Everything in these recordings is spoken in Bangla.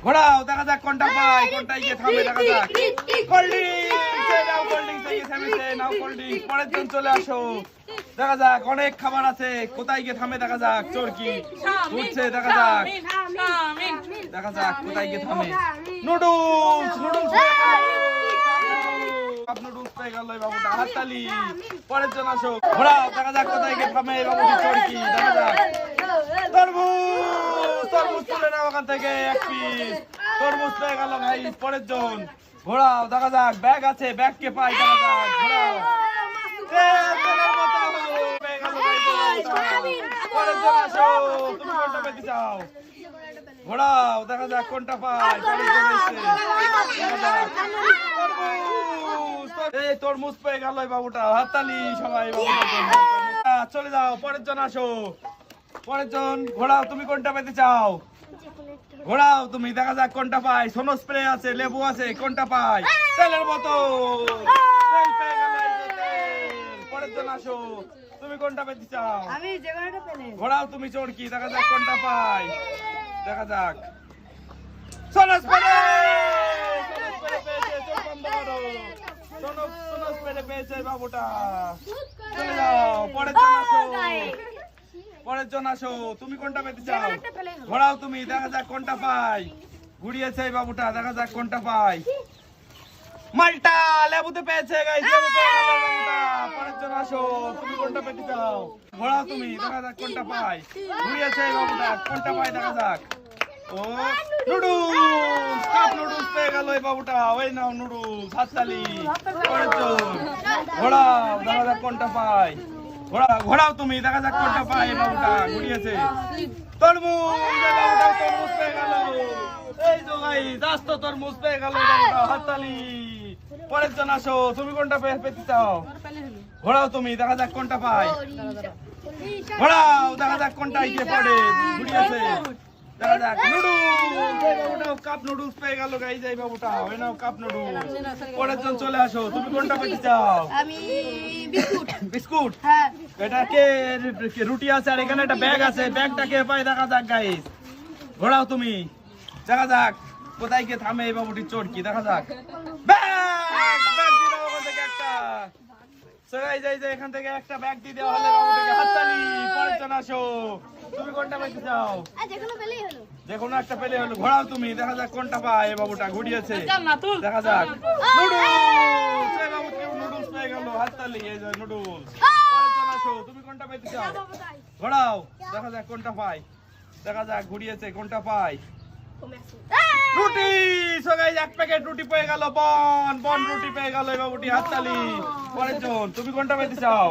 ঘোরাও দেখা যাক কোনটা পাই, কোনটাই গিয়ে থামে দেখা যাক। কোল্ড ড্রিঙ্কস নাও, কোল্ড ড্রিঙ্কস গিয়ে থামেছে, নাও কোল্ড ড্রিঙ্কস। পরের জন চলে আসো, দেখা যাক অনেক খাবার আছে, কোথায় গিয়ে থামে দেখা যাক। চরকি উঠছে দেখা যাক, দেখা যাক কোথায় গিয়ে থামে। নুডলস, নুডলস নুডলস পেয়ে গেল এই বাবুটা, হাততালি। পরের জন আসো, ঘোরাও দেখা যাক কোথায় গিয়ে থামে এই বাবুটি। চরকি দেখা যাক। তরমুজ, তরমুজ তুলে নাও ওখান থেকে এক পিস। তরমুজ পেয়ে গেল ভাই। পরের জন ঘোরাও দেখা যাক, ব্যাগ আছে, ব্যাগ কে পাই দেখা যাক। ঘোরাও তেলের বোতল পেয়ে গেল ভাই। পরের জন আসো, তুমি কোনটা পেতে চাও? ঘোরাও দেখা যাক কোনটা পাই। পরের জন এসে দেখা যাক। তরমুজ, এই তরমুজ পেয়ে গেল এই বাবুটা, হাততালি সবাই বাবুটার জন্য। চলে যাও, পরের জন আসো। পরের জন ঘোরাও, তুমি কোনটা পেতে চাও? ঘোরাও তুমি, দেখা যাক কোনটা পাই। সোনো স্প্রে আছে, লেবু আছে, কোনটা পাই? তেলের বোতল, তেল পেয়ে গেল এই যে তেল। পরের জন আসো, তুমি কোনটা পেতে চাও? আমি যে কোনটা পেলে। ঘোরাও তুমি চরকি, দেখা যাক কোনটা পাই। দেখা যাক। সোনো স্প্রে, সোনো স্প্রে পেয়েছে, চোখ বন্ধ করো। সোনো স্প্রে পেয়েছে বাবুটা। চলে যাও, পরের জন আসো। পরের জন আসো, তুমি কোনটা পেতে চাও? ঘোরাও তুমি, দেখা যাক কোনটা পাই। ঘুরিয়েছে এই বাবুটা, দেখা যাক কোনটা পাই। মালটা, লেবুতে পেয়েছে গাইস, লেবু পেয়ে গেল বাবুটা। পরের জন আসো, তুমি কোনটা পেতে চাও? ঘোরাও তুমি, দেখা যাক কোনটা পাই। ঘুরিয়েছে এই বাবুটা, কোনটা পাই দেখা যাক। ও নুডলস, কাপ নুডলস পেয়ে গেল এই বাবুটা। ওই নাও নুডলস, হাততালি। পরের জন ঘোরাও, দেখা যাক কোনটা পাই। ঘোরাও তুমি, দেখা যাক কোনটা পাই এই বাবুটা। ঘুরিয়েছে তরমুজ, এই বাবুটা তরমুজ পেয়ে গেল। এই তো গাইস, আজ তো তরমুজ পেয়ে গেল বাবুটা, হাততালি। পরের জন আসো, তুমি কোনটা পেতে চাও? ঘোরাও তুমি, দেখা যাক কোনটা পাই। ঘোরাও, দেখা যাক কোনটা গিয়ে পড়ে। ঘুরিয়েছে দেখা যাক। নুডলস, এই বাবুটা কাপ নুডলস পেয়ে গেল গাইস এই বাবুটা। ওই নাও কাপ নুডলস। পরের জন চলে আসো, তুমি কোনটা পেতে চাও? আমি বিস্কুট। বিস্কুট, হ্যাঁ। এটা কে রুটি আছে, আর এখানে একটা ব্যাগ আছে, ব্যাগটা কে পাই দেখা যাক গাইস। ঘোরাও তুমি, দেখা যাক কোথায় গিয়ে থামে এই বাবুটির চরকি। দেখা যাক। ব্যাগ, ব্যাগ দিয়ে দাও ওখান থেকে একটা। সবাই যাই যে এখান থেকে একটা ব্যাগ দিয়ে দেওয়া হলে বাবুটিকে, হাততালি। পরের জন আসো, তুমি কোনটা পেতে চাও? যেকোনো পেলেই হলো। যেকোনো একটা পেলে হলো। ঘোরাও তুমি, দেখা যাক কোনটা পায় এই বাবুটা। ঘুরিয়েছে দেখা যাক। নুডলস, এই বাবুকে নুডলস পেয়ে গেল, হাততালি। এই যে নুডলস। পরের জন আসো, তুমি কোনটা পেতে চাও? ঘোরাও, দেখা যাক কোনটা পায়। দেখা যাক, ঘুরিয়েছে কোনটা পায়। রুটি, সো গাইস এক প্যাকেট রুটি পেয়ে গেল। বন রুটি পেয়ে গেল এই বাবুটি, হাততালি। পরের জন, তুমি কোনটা পেতে চাও?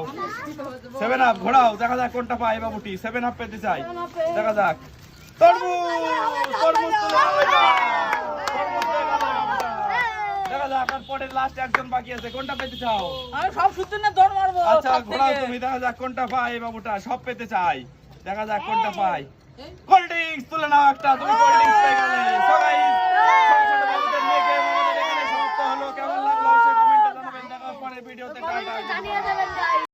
7 আপ। ঘোরাও, দেখা যাক কোনটা পায় এই বাবুটি। 7 আপ পেতে চাই, দেখা যাক। তরমুজ, তরমুজ তুলে নাও এটা। তরমুজ পেয়ে গেল এই বাবুটা। দেখা যাক, আর পরের লাস্ট একজন বাকি আছে, কোনটা পেতে চাও? আমি সব সূত্রে না দৌড় মারবো। আচ্ছা ঘোরাও তুমি, দেখা যাক কোনটা পায় এই বাবুটা। সব পেতে চাই, দেখা যাক কোনটা পায়। কোল্ড ড্রিঙ্কস তুলে নাও একটা, তুমি কোল্ড